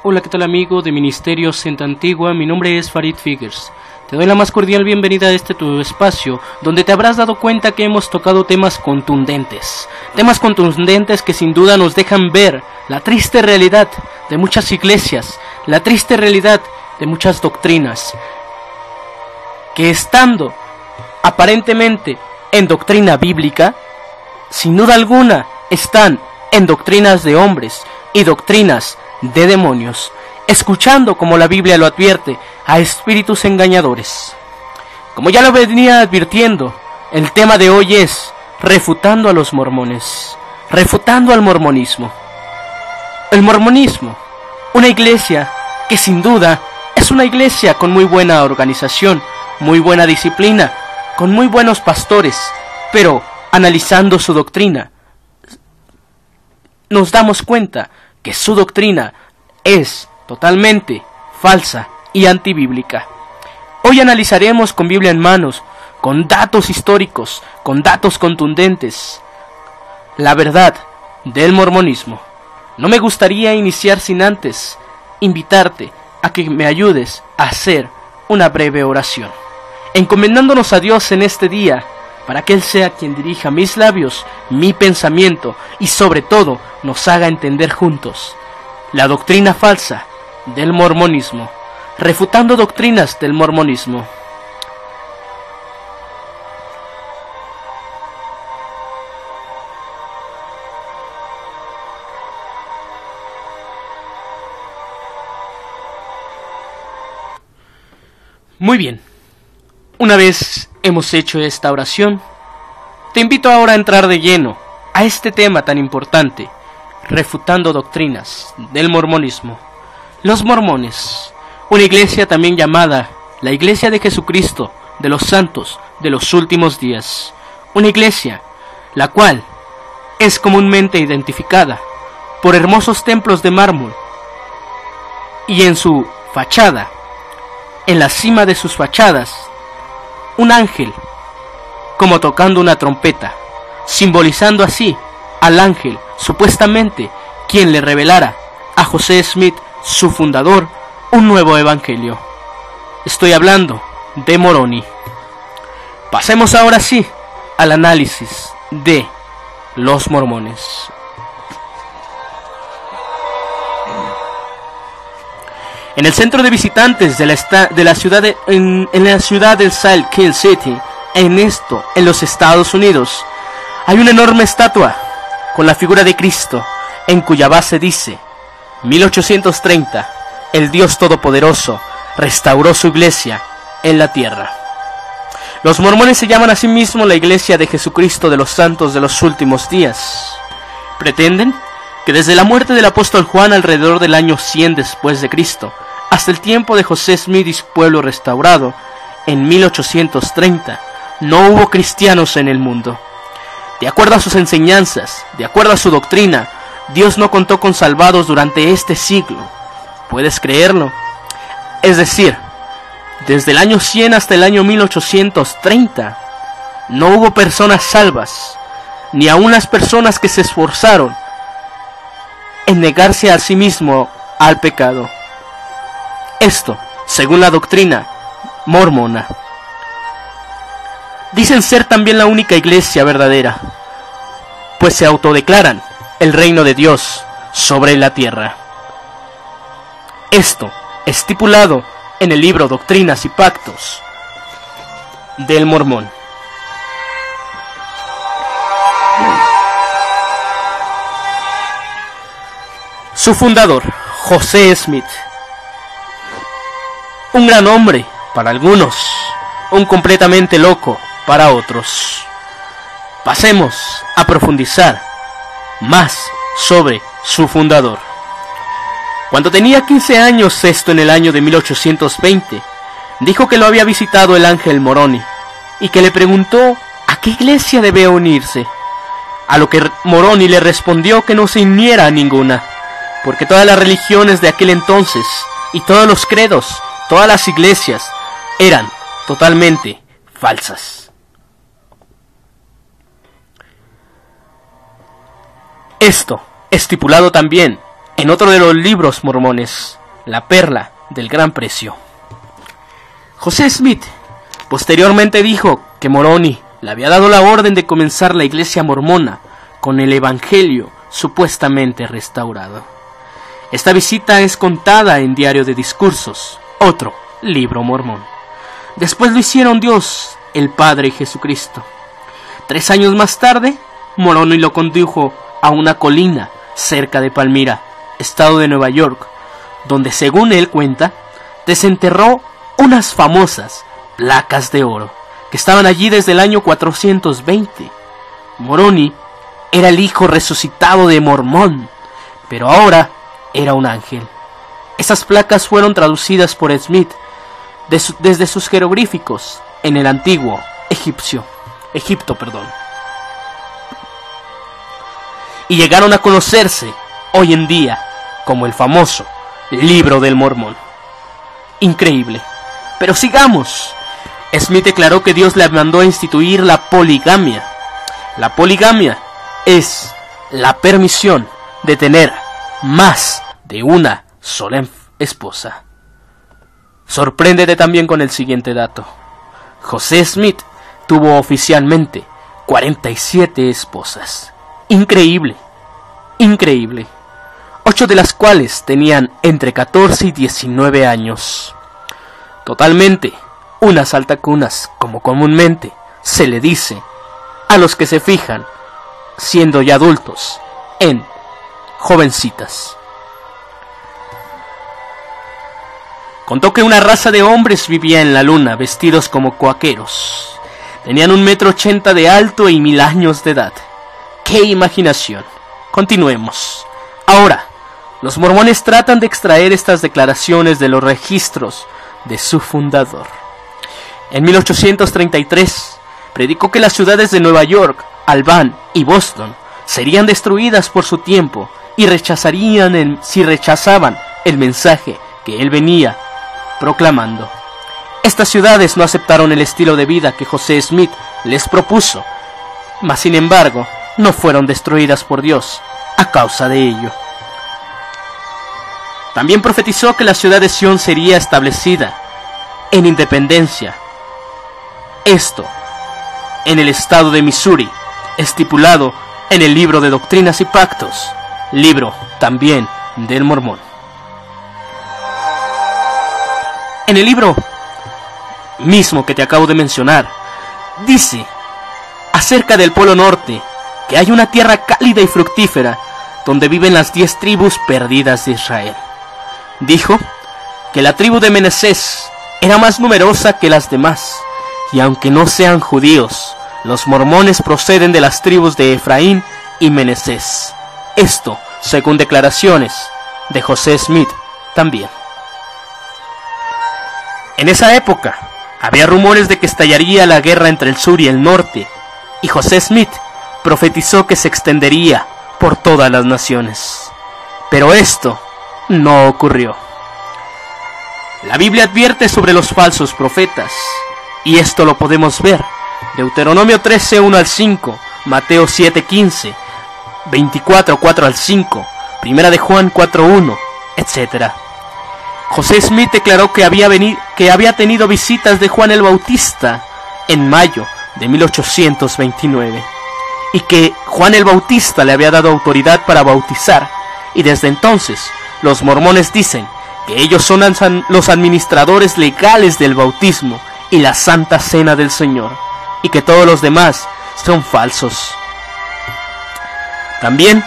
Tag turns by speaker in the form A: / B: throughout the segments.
A: Hola, ¿qué tal amigo de Ministerio Senta Antigua? Mi nombre es Farid Figers. Te doy la más cordial bienvenida a este tu espacio, donde te habrás dado cuenta que hemos tocado temas contundentes que sin duda nos dejan ver la triste realidad de muchas iglesias, la triste realidad de muchas doctrinas, que estando aparentemente en doctrina bíblica, sin duda alguna están en doctrinas de hombres y doctrinas de demonios, escuchando, como la Biblia lo advierte, a espíritus engañadores. Como ya lo venía advirtiendo, el tema de hoy es refutando a los mormones, refutando al mormonismo. El mormonismo, una iglesia que sin duda es una iglesia con muy buena organización, muy buena disciplina, con muy buenos pastores, pero analizando su doctrina, nos damos cuenta que su doctrina es totalmente falsa y antibíblica. Hoy analizaremos con Biblia en manos, con datos históricos, con datos contundentes, la verdad del mormonismo. No me gustaría iniciar sin antes invitarte a que me ayudes a hacer una breve oración, encomendándonos a Dios en este día, para que Él sea quien dirija mis labios, mi pensamiento, y sobre todo nos haga entender juntos la doctrina falsa del mormonismo, refutando doctrinas del mormonismo. Muy bien, una vez hemos hecho esta oración, te invito ahora a entrar de lleno a este tema tan importante, refutando doctrinas del mormonismo. Los mormones, una iglesia también llamada la Iglesia de Jesucristo de los Santos de los Últimos Días, una iglesia la cual es comúnmente identificada por hermosos templos de mármol y en su fachada, en la cima de sus fachadas, un ángel como tocando una trompeta, simbolizando así al ángel supuestamente quien le revelara a José Smith, su fundador, un nuevo evangelio. Estoy hablando de Moroni. Pasemos ahora sí al análisis de los mormones. En el centro de visitantes de la ciudad del Salt Lake City, en los Estados Unidos, hay una enorme estatua con la figura de Cristo, en cuya base dice: 1830, el Dios Todopoderoso restauró su iglesia en la tierra. Los mormones se llaman a sí mismos la Iglesia de Jesucristo de los Santos de los Últimos Días. Pretenden que desde la muerte del apóstol Juan alrededor del año 100 después de Cristo, hasta el tiempo de José Smith y su pueblo restaurado, en 1830, no hubo cristianos en el mundo. De acuerdo a sus enseñanzas, de acuerdo a su doctrina, Dios no contó con salvados durante este siglo. ¿Puedes creerlo? Es decir, desde el año 100 hasta el año 1830, no hubo personas salvas, ni aun las personas que se esforzaron en negarse a sí mismo al pecado. Esto, según la doctrina mormona. Dicen ser también la única iglesia verdadera, pues se autodeclaran el reino de Dios sobre la tierra. Esto estipulado en el libro Doctrinas y Pactos del Mormón. Su fundador, José Smith, un gran hombre para algunos, un completamente loco para otros. Pasemos a profundizar más sobre su fundador. Cuando tenía 15 años, esto en el año de 1820, dijo que lo había visitado el ángel Moroni y que le preguntó a qué iglesia debía unirse, a lo que Moroni le respondió que no se uniera a ninguna, porque todas las religiones de aquel entonces y todos los credos, todas las iglesias eran totalmente falsas. Esto estipulado también en otro de los libros mormones, La Perla del Gran Precio. José Smith posteriormente dijo que Moroni le había dado la orden de comenzar la iglesia mormona con el evangelio supuestamente restaurado. Esta visita es contada en Diario de Discursos, otro libro mormón. Después lo hicieron Dios, el Padre y Jesucristo. 3 años más tarde, Moroni lo condujo a una colina cerca de Palmyra, estado de Nueva York, donde, según él cuenta, desenterró unas famosas placas de oro que estaban allí desde el año 420. Moroni era el hijo resucitado de Mormón, pero ahora era un ángel. Esas placas fueron traducidas por Smith desde sus jeroglíficos en el antiguo Egipto, y llegaron a conocerse hoy en día como el famoso Libro del Mormón. Increíble. Pero sigamos. Smith declaró que Dios le mandó a instituir la poligamia. La poligamia es la permisión de tener más de una sola esposa. Sorpréndete también con el siguiente dato. José Smith tuvo oficialmente 47 esposas. Increíble, increíble. 8 de las cuales tenían entre 14 y 19 años. Totalmente unas altacunas, como comúnmente se le dice a los que se fijan, siendo ya adultos, en jovencitas. Contó que una raza de hombres vivía en la luna, vestidos como cuáqueros. Tenían 1,80 m de alto y 1000 años de edad. ¡Qué imaginación! Continuemos. Ahora, los mormones tratan de extraer estas declaraciones de los registros de su fundador. En 1833, predicó que las ciudades de Nueva York, Albany y Boston serían destruidas por su tiempo y si rechazaban el mensaje que él venía proclamando. Estas ciudades no aceptaron el estilo de vida que José Smith les propuso, mas sin embargo no fueron destruidas por Dios a causa de ello. También profetizó que la ciudad de Sion sería establecida en Independencia, esto en el estado de Missouri, estipulado en el Libro de Doctrinas y Pactos, libro también del Mormón. En el libro mismo que te acabo de mencionar, dice acerca del Polo Norte que hay una tierra cálida y fructífera donde viven las 10 tribus perdidas de Israel. Dijo que la tribu de Menesés era más numerosa que las demás, y aunque no sean judíos, los mormones proceden de las tribus de Efraín y Menesés. Esto según declaraciones de José Smith también. En esa época había rumores de que estallaría la guerra entre el sur y el norte, y José Smith profetizó que se extendería por todas las naciones. Pero esto no ocurrió. La Biblia advierte sobre los falsos profetas, y esto lo podemos ver. Deuteronomio 13, 1 al 5, Mateo 7, 15, 24, 4 al 5, Primera de Juan 4, 1, etc. José Smith declaró que había tenido visitas de Juan el Bautista en mayo de 1829, y que Juan el Bautista le había dado autoridad para bautizar, y desde entonces los mormones dicen que ellos son los administradores legales del bautismo y la Santa Cena del Señor, y que todos los demás son falsos. También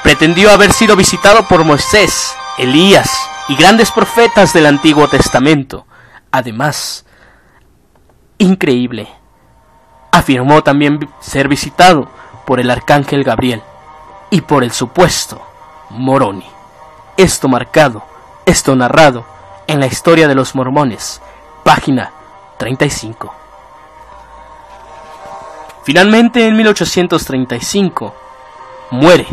A: pretendió haber sido visitado por Moisés, Elías y grandes profetas del Antiguo Testamento. Además, increíble, afirmó también ser visitado por el arcángel Gabriel y por el supuesto Moroni. Esto narrado en la historia de los mormones, página 35. Finalmente, en 1835, muere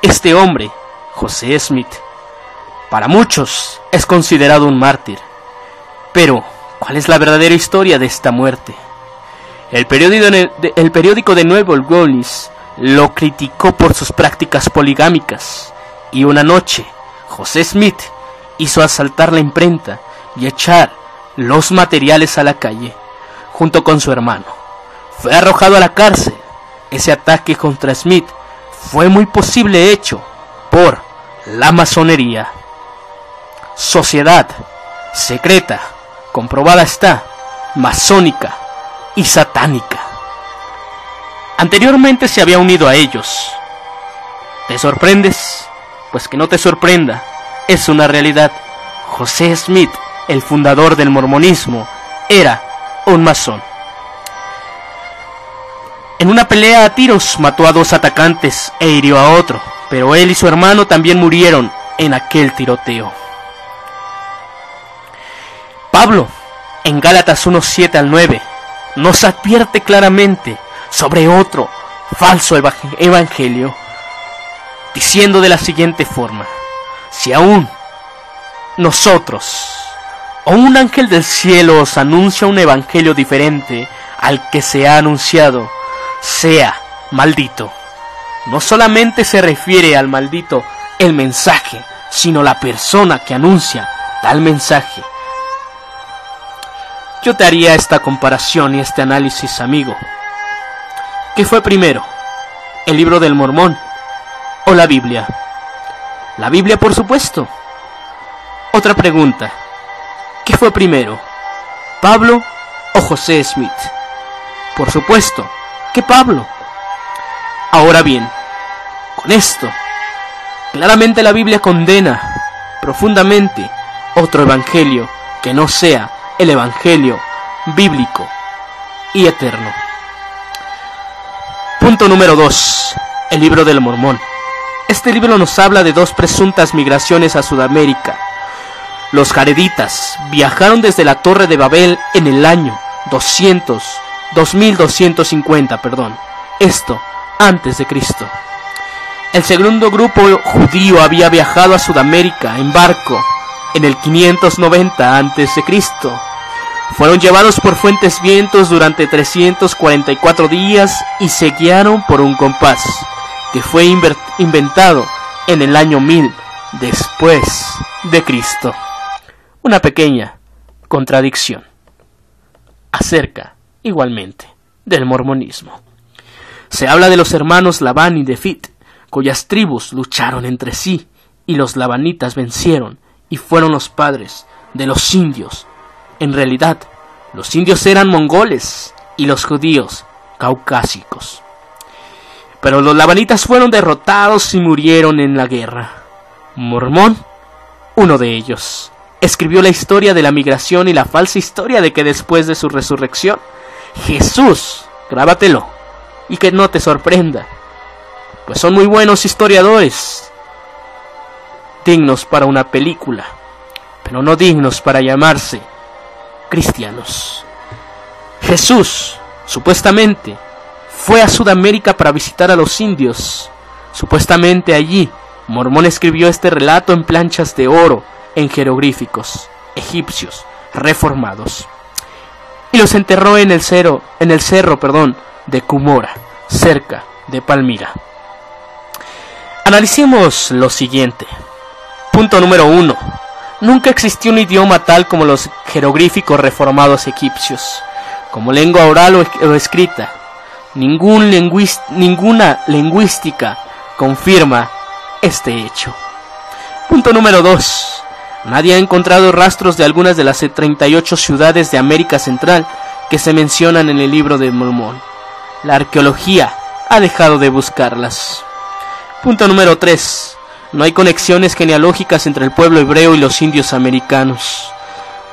A: este hombre, José Smith. Para muchos es considerado un mártir. Pero, ¿cuál es la verdadera historia de esta muerte? El periódico de Nuevo Orleans lo criticó por sus prácticas poligámicas Y una noche, José Smith hizo asaltar la imprenta y echar los materiales a la calle, junto con su hermano. Fue arrojado a la cárcel. Ese ataque contra Smith fue muy posible hecho por la masonería. Sociedad secreta, comprobada está, masónica y satánica. Anteriormente se había unido a ellos. ¿Te sorprendes? Pues que no te sorprenda, es una realidad. José Smith, el fundador del mormonismo, era un masón. En una pelea a tiros mató a 2 atacantes e hirió a otro, pero él y su hermano también murieron en aquel tiroteo. Pablo, en Gálatas 1:7 al 9, nos advierte claramente sobre otro falso evangelio, diciendo de la siguiente forma: si aún nosotros o un ángel del cielo os anuncia un evangelio diferente al que se ha anunciado, sea maldito. No solamente se refiere al maldito el mensaje, sino la persona que anuncia tal mensaje. Yo te haría esta comparación y este análisis, amigo. ¿Qué fue primero? ¿El libro del Mormón o la Biblia? La Biblia, por supuesto. Otra pregunta: ¿qué fue primero? ¿Pablo o José Smith? Por supuesto que Pablo. Ahora bien, con esto, claramente la Biblia condena profundamente otro evangelio que no sea el evangelio bíblico y eterno. Punto número 2. El libro del Mormón. Este libro nos habla de 2 presuntas migraciones a Sudamérica. Los jareditas viajaron desde la Torre de Babel en el año 2250, esto antes de Cristo. El segundo grupo judío había viajado a Sudamérica en barco en el 590 antes de Cristo. Fueron llevados por fuertes vientos durante 344 días y se guiaron por un compás que fue inventado en el año 1000 después de Cristo. Una pequeña contradicción acerca, igualmente, del mormonismo. Se habla de los hermanos Labán y Defit, cuyas tribus lucharon entre sí, y los labanitas vencieron y fueron los padres de los indios. En realidad, los indios eran mongoles y los judíos caucásicos. Pero los labanitas fueron derrotados y murieron en la guerra. Mormón, uno de ellos, escribió la historia de la migración y la falsa historia de que después de su resurrección, Jesús, grábatelo, y que no te sorprenda, pues son muy buenos historiadores, dignos para una película, pero no dignos para llamarse cristianos. Jesús, supuestamente, fue a Sudamérica para visitar a los indios. Supuestamente allí, Mormón escribió este relato en planchas de oro, en jeroglíficos egipcios reformados, y los enterró en el cerro de Cumora, cerca de Palmira. Analicemos lo siguiente. Punto número 1. Nunca existió un idioma tal como los jeroglíficos reformados egipcios, como lengua oral o escrita. Ninguna lingüística confirma este hecho. Punto número 2. Nadie ha encontrado rastros de algunas de las 38 ciudades de América Central que se mencionan en el libro de Mormón. La arqueología ha dejado de buscarlas. Punto número 3. No hay conexiones genealógicas entre el pueblo hebreo y los indios americanos.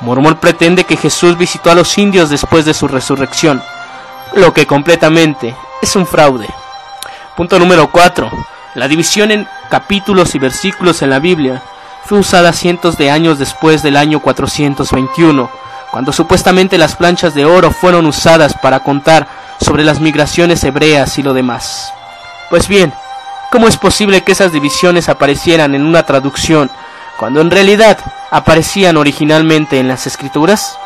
A: Mormón pretende que Jesús visitó a los indios después de su resurrección, lo que completamente es un fraude. Punto número 4. La división en capítulos y versículos en la Biblia fue usada cientos de años después del año 421, cuando supuestamente las planchas de oro fueron usadas para contar sobre las migraciones hebreas y lo demás. Pues bien, ¿cómo es posible que esas divisiones aparecieran en una traducción cuando en realidad aparecían originalmente en las Escrituras?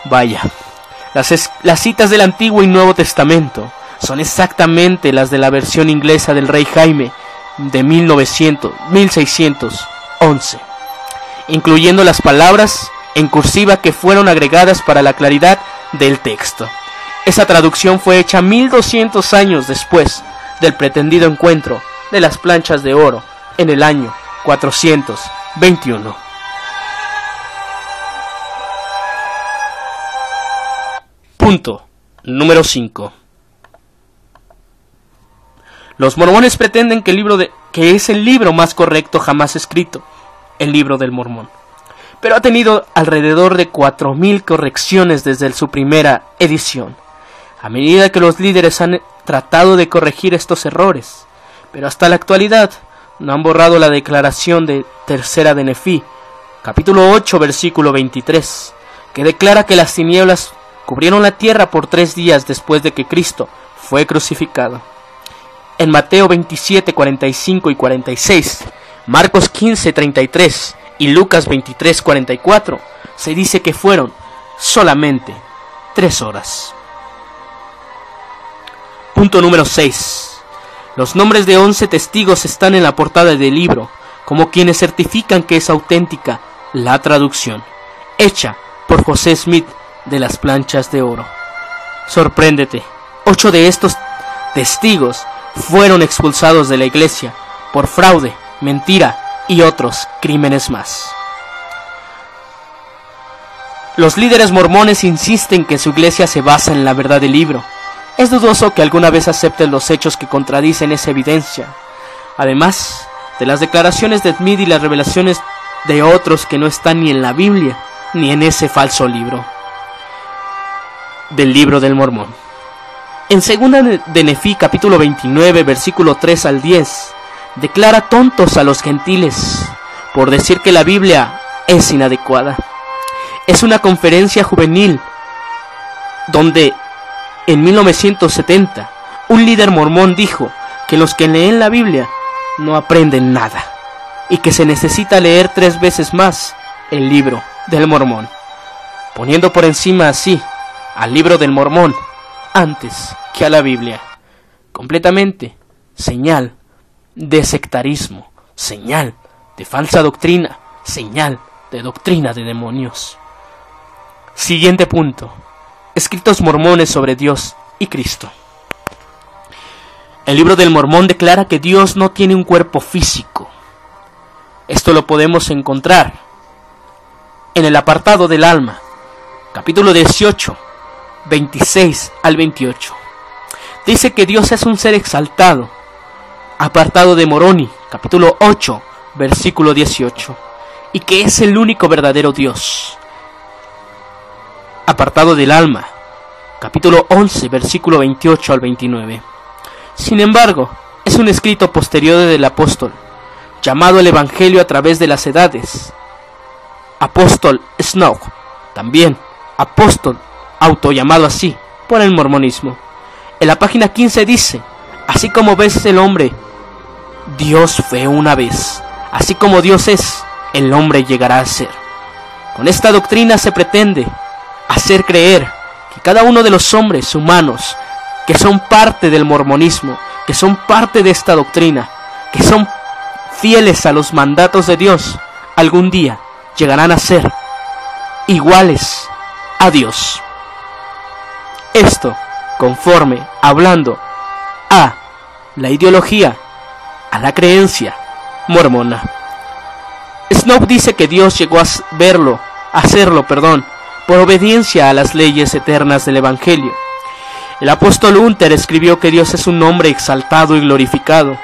A: Vaya, las citas del Antiguo y Nuevo Testamento son exactamente las de la versión inglesa del rey Jaime de 1611, incluyendo las palabras en cursiva que fueron agregadas para la claridad del texto. Esa traducción fue hecha 1200 años después del pretendido encuentro de las planchas de oro en el año 421. Punto número 5. Los mormones pretenden que es el libro más correcto jamás escrito, el Libro del Mormón, pero ha tenido alrededor de 4000 correcciones desde su primera edición, a medida que los líderes han tratado de corregir estos errores, pero hasta la actualidad no han borrado la declaración de Tercera de Nefí, capítulo 8, versículo 23, que declara que las tinieblas cubrieron la tierra por 3 días después de que Cristo fue crucificado. En Mateo 27, 45 y 46, Marcos 15, 33 y Lucas 23, 44, se dice que fueron solamente 3 horas. Punto número 6. Los nombres de 11 testigos están en la portada del libro, como quienes certifican que es auténtica la traducción, hecha por José Smith de las planchas de oro. Sorpréndete, 8 de estos testigos fueron expulsados de la iglesia por fraude, mentira y otros crímenes más. Los líderes mormones insisten que su iglesia se basa en la verdad del libro. Es dudoso que alguna vez acepten los hechos que contradicen esa evidencia, además de las declaraciones de Smith y las revelaciones de otros que no están ni en la Biblia ni en ese falso libro del Libro del Mormón. En Segunda de Nefí, capítulo 29, versículo 3 al 10, declara tontos a los gentiles por decir que la Biblia es inadecuada. Es una conferencia juvenil donde en 1970 un líder mormón dijo que los que leen la Biblia no aprenden nada y que se necesita leer 3 veces más el Libro del Mormón, poniendo por encima así al Libro del Mormón antes que a la Biblia. Completamente señal de sectarismo, señal de falsa doctrina, señal de doctrina de demonios. Siguiente punto. Escritos mormones sobre Dios y Cristo. El Libro del Mormón declara que Dios no tiene un cuerpo físico. Esto lo podemos encontrar en el apartado del alma, capítulo 18, 26 al 28. Dice que Dios es un ser exaltado. Apartado de Moroni, capítulo 8, versículo 18. Y que es el único verdadero Dios. Apartado del alma, capítulo 11, versículo 28 al 29. Sin embargo, es un escrito posterior del apóstol, llamado el Evangelio a través de las edades. Apóstol Snow, también apóstol autollamado así por el mormonismo. En la página 15 dice: así como ves el hombre, Dios fue una vez. Así como Dios es, el hombre llegará a ser. Con esta doctrina se pretende hacer creer que cada uno de los hombres humanos que son parte del mormonismo, que son parte de esta doctrina, que son fieles a los mandatos de Dios, algún día llegarán a ser iguales a Dios. Esto conforme hablando a la ideología, a la creencia mormona. Snow dice que Dios llegó a hacerlo, por obediencia a las leyes eternas del Evangelio. El apóstol Hunter escribió que Dios es un hombre exaltado y glorificado.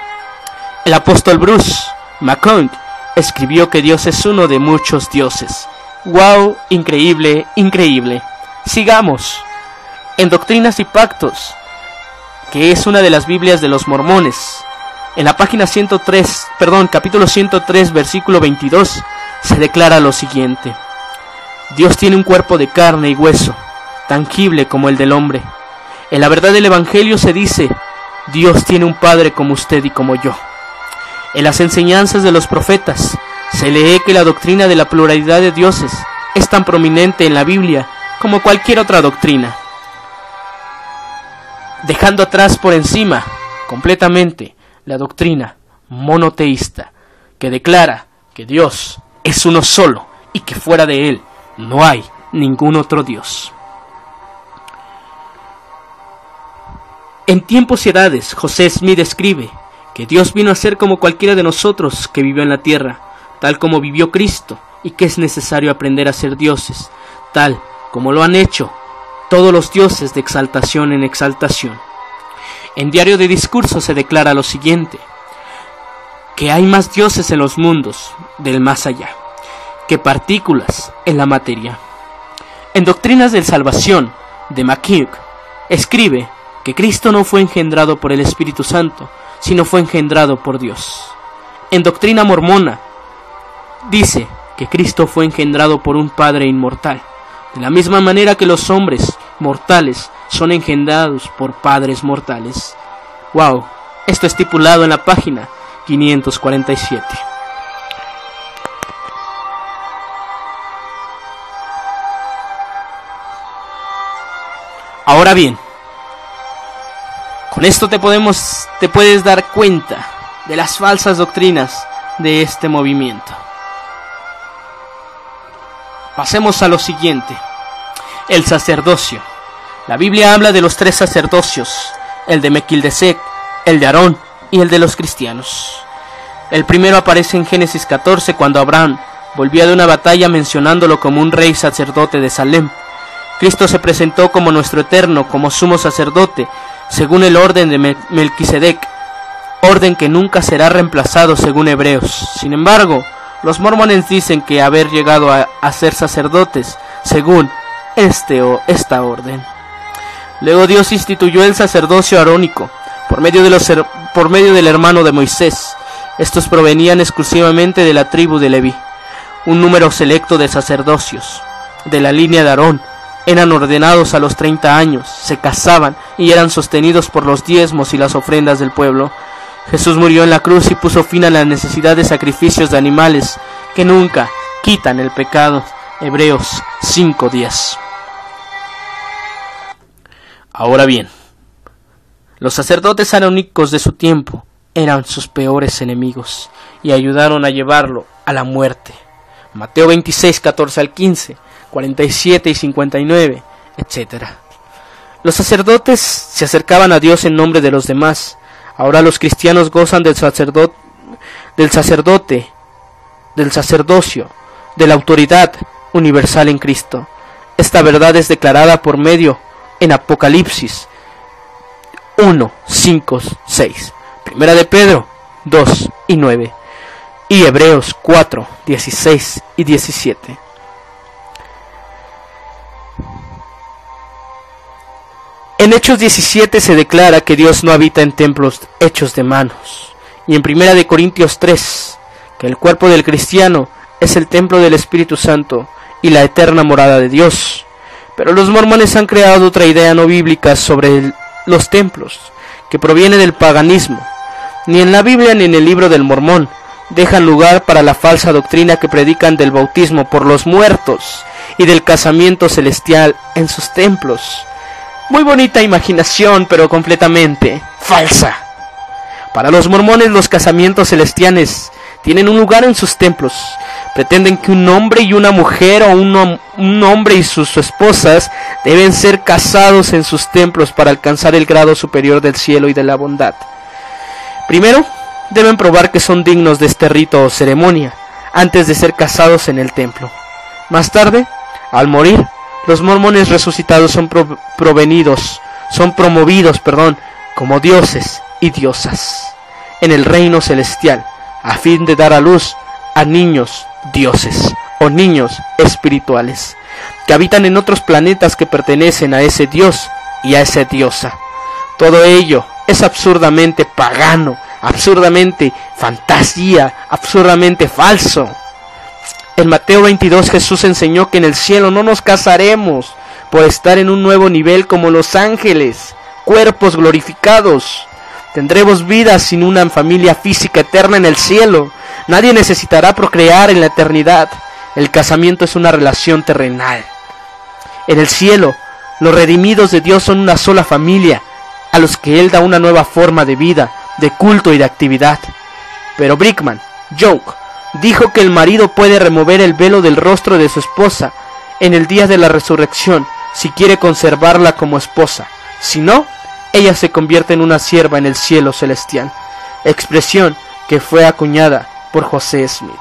A: El apóstol Bruce McConk escribió que Dios es uno de muchos dioses. ¡Wow! Increíble, increíble. Sigamos. En Doctrinas y Pactos, que es una de las Biblias de los mormones, en la página capítulo 103, versículo 22, se declara lo siguiente: Dios tiene un cuerpo de carne y hueso, tangible como el del hombre. En la verdad del Evangelio se dice: Dios tiene un Padre como usted y como yo. En las enseñanzas de los profetas se lee que la doctrina de la pluralidad de dioses es tan prominente en la Biblia como cualquier otra doctrina, dejando atrás por encima completamente la doctrina monoteísta, que declara que Dios es uno solo y que fuera de Él no hay ningún otro Dios. En Tiempos y Edades, José Smith escribe que Dios vino a ser como cualquiera de nosotros que vivió en la tierra, tal como vivió Cristo, y que es necesario aprender a ser dioses, tal como lo han hecho todos los dioses de exaltación en exaltación. En Diario de Discursos se declara lo siguiente: que hay más dioses en los mundos del más allá que partículas en la materia. En Doctrinas de Salvación, de McKeown escribe que Cristo no fue engendrado por el Espíritu Santo, sino fue engendrado por Dios. En Doctrina Mormona dice que Cristo fue engendrado por un Padre inmortal, de la misma manera que los hombres mortales son engendrados por padres mortales. Wow, esto estipulado en la página 547. Ahora bien, con esto te puedes dar cuenta de las falsas doctrinas de este movimiento. Pasemos a lo siguiente: el sacerdocio. La Biblia habla de los 3 sacerdocios: el de Melquisedec, el de Aarón y el de los cristianos. El primero aparece en Génesis 14, cuando Abraham volvía de una batalla, mencionándolo como un rey sacerdote de Salem. Cristo se presentó como nuestro eterno, como sumo sacerdote, según el orden de Melquisedec, orden que nunca será reemplazado según Hebreos. Sin embargo, los mormones dicen que haber llegado a ser sacerdotes según esta orden. Luego Dios instituyó el sacerdocio arónico por medio del hermano de Moisés. Estos provenían exclusivamente de la tribu de Leví. Un número selecto de sacerdocios de la línea de Aarón eran ordenados a los 30 años, se casaban y eran sostenidos por los diezmos y las ofrendas del pueblo. Jesús murió en la cruz y puso fin a la necesidad de sacrificios de animales que nunca quitan el pecado. Hebreos 5:10. Ahora bien, los sacerdotes arónicos de su tiempo eran sus peores enemigos y ayudaron a llevarlo a la muerte. Mateo 26, 14 al 15, 47 y 59, etc. Los sacerdotes se acercaban a Dios en nombre de los demás. Ahora los cristianos gozan del sacerdocio, de la autoridad universal en Cristo. Esta verdad es declarada por medio en Apocalipsis 1, 5, 6, Primera de Pedro 2 y 9 y Hebreos 4, 16 y 17. En Hechos 17 se declara que Dios no habita en templos hechos de manos, y en 1 de Corintios 3 que el cuerpo del cristiano es el templo del Espíritu Santo y la eterna morada de Dios. Pero los mormones han creado otra idea no bíblica sobre los templos, que proviene del paganismo. Ni en la Biblia ni en el libro del Mormón dejan lugar para la falsa doctrina que predican del bautismo por los muertos y del casamiento celestial en sus templos. Muy bonita imaginación, pero completamente falsa. Para los mormones, los casamientos celestiales tienen un lugar en sus templos. Pretenden que un hombre y una mujer, o un hombre y sus esposas, deben ser casados en sus templos para alcanzar el grado superior del cielo y de la bondad. Primero, deben probar que son dignos de este rito o ceremonia, antes de ser casados en el templo. Más tarde, al morir, los mormones resucitados son promovidos como dioses y diosas en el reino celestial, a fin de dar a luz a niños dioses o niños espirituales que habitan en otros planetas que pertenecen a ese dios y a esa diosa. Todo ello es absurdamente pagano, absurdamente fantasía, absurdamente falso. En Mateo 22 Jesús enseñó que en el cielo no nos casaremos por estar en un nuevo nivel como los ángeles, cuerpos glorificados. Tendremos vida sin una familia física eterna en el cielo. Nadie necesitará procrear en la eternidad. El casamiento es una relación terrenal. En el cielo, los redimidos de Dios son una sola familia, a los que Él da una nueva forma de vida, de culto y de actividad. Pero Brigham Young dijo que el marido puede remover el velo del rostro de su esposa en el día de la resurrección si quiere conservarla como esposa. Si no, ella se convierte en una sierva en el cielo celestial, expresión que fue acuñada por José Smith.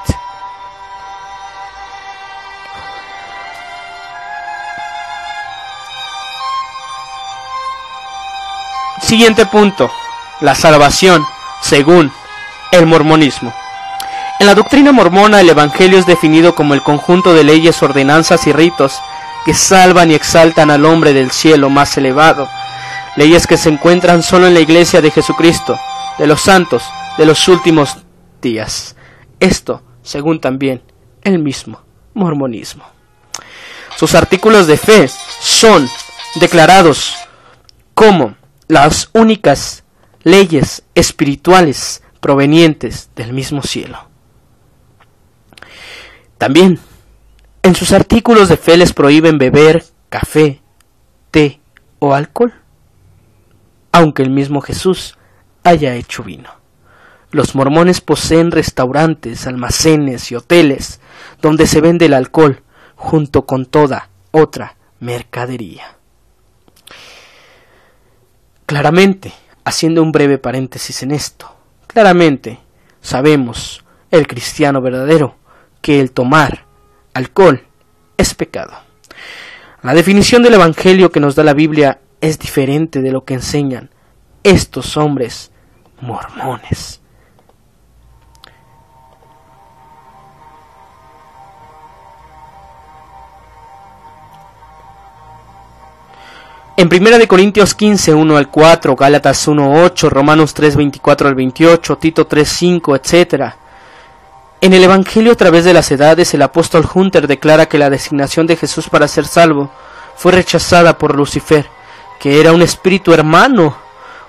A: Siguiente punto: la salvación según el mormonismo. En la doctrina mormona, el evangelio es definido como el conjunto de leyes, ordenanzas y ritos que salvan y exaltan al hombre del cielo más elevado, leyes que se encuentran solo en la iglesia de Jesucristo, de los santos de los últimos días. Esto según también el mismo mormonismo. Sus artículos de fe son declarados como las únicas leyes espirituales provenientes del mismo cielo. También, en sus artículos de fe les prohíben beber café, té o alcohol, aunque el mismo Jesús haya hecho vino. Los mormones poseen restaurantes, almacenes y hoteles donde se vende el alcohol junto con toda otra mercadería. Claramente, haciendo un breve paréntesis en esto, claramente sabemos, el cristiano verdadero, que el tomar alcohol es pecado. La definición del evangelio que nos da la Biblia es diferente de lo que enseñan estos hombres mormones. En 1 Corintios 15, 1 al 4, Gálatas 1, 8, Romanos 3, 24 al 28, Tito 3, 5, etc. En el Evangelio a través de las edades, el apóstol Hunter declara que la designación de Jesús para ser salvo fue rechazada por Lucifer, que era un espíritu hermano.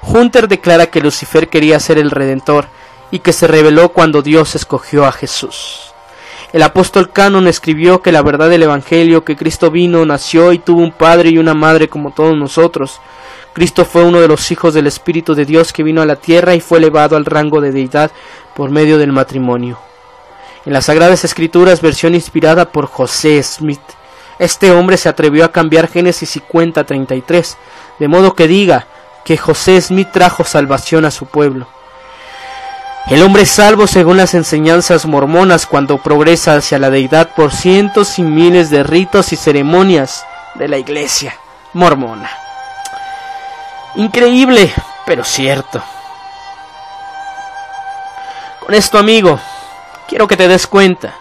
A: Hunter declara que Lucifer quería ser el Redentor y que se reveló cuando Dios escogió a Jesús. El apóstol Cannon escribió que la verdad del Evangelio, que Cristo vino, nació y tuvo un padre y una madre como todos nosotros. Cristo fue uno de los hijos del Espíritu de Dios que vino a la tierra y fue elevado al rango de deidad por medio del matrimonio. En las Sagradas Escrituras, versión inspirada por José Smith, este hombre se atrevió a cambiar Génesis 50:33, de modo que diga que José Smith trajo salvación a su pueblo. El hombre es salvo según las enseñanzas mormonas cuando progresa hacia la deidad por cientos y miles de ritos y ceremonias de la iglesia mormona. Increíble, pero cierto. Con esto, amigo, quiero que te des cuenta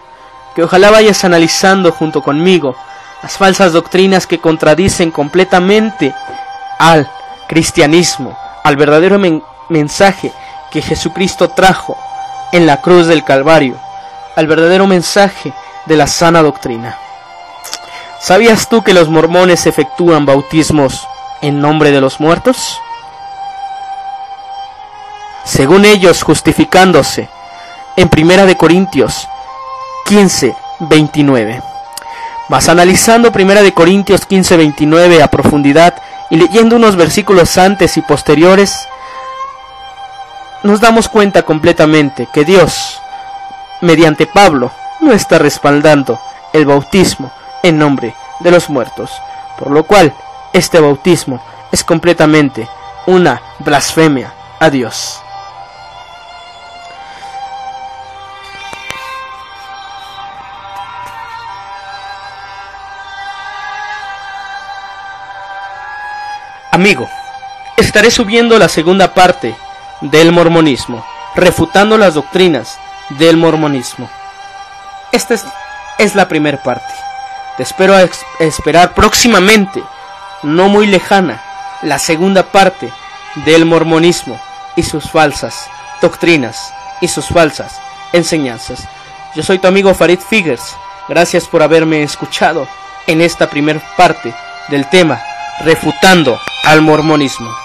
A: que ojalá vayas analizando junto conmigo las falsas doctrinas que contradicen completamente al cristianismo, al verdadero mensaje que Jesucristo trajo en la cruz del Calvario, al verdadero mensaje de la sana doctrina. ¿Sabías tú que los mormones efectúan bautismos en nombre de los muertos? Según ellos, justificándose en 1 Corintios 15:29. Mas analizando 1 Corintios 15:29 a profundidad y leyendo unos versículos antes y posteriores, nos damos cuenta completamente que Dios, mediante Pablo, no está respaldando el bautismo en nombre de los muertos, por lo cual este bautismo es completamente una blasfemia a Dios. Amigo, estaré subiendo la segunda parte del mormonismo, refutando las doctrinas del mormonismo. Esta es la primera parte. Te espero a esperar próximamente, no muy lejana, la segunda parte del mormonismo y sus falsas doctrinas y sus falsas enseñanzas. Yo soy tu amigo Farid Figers. Gracias por haberme escuchado en esta primera parte del tema refutando al mormonismo.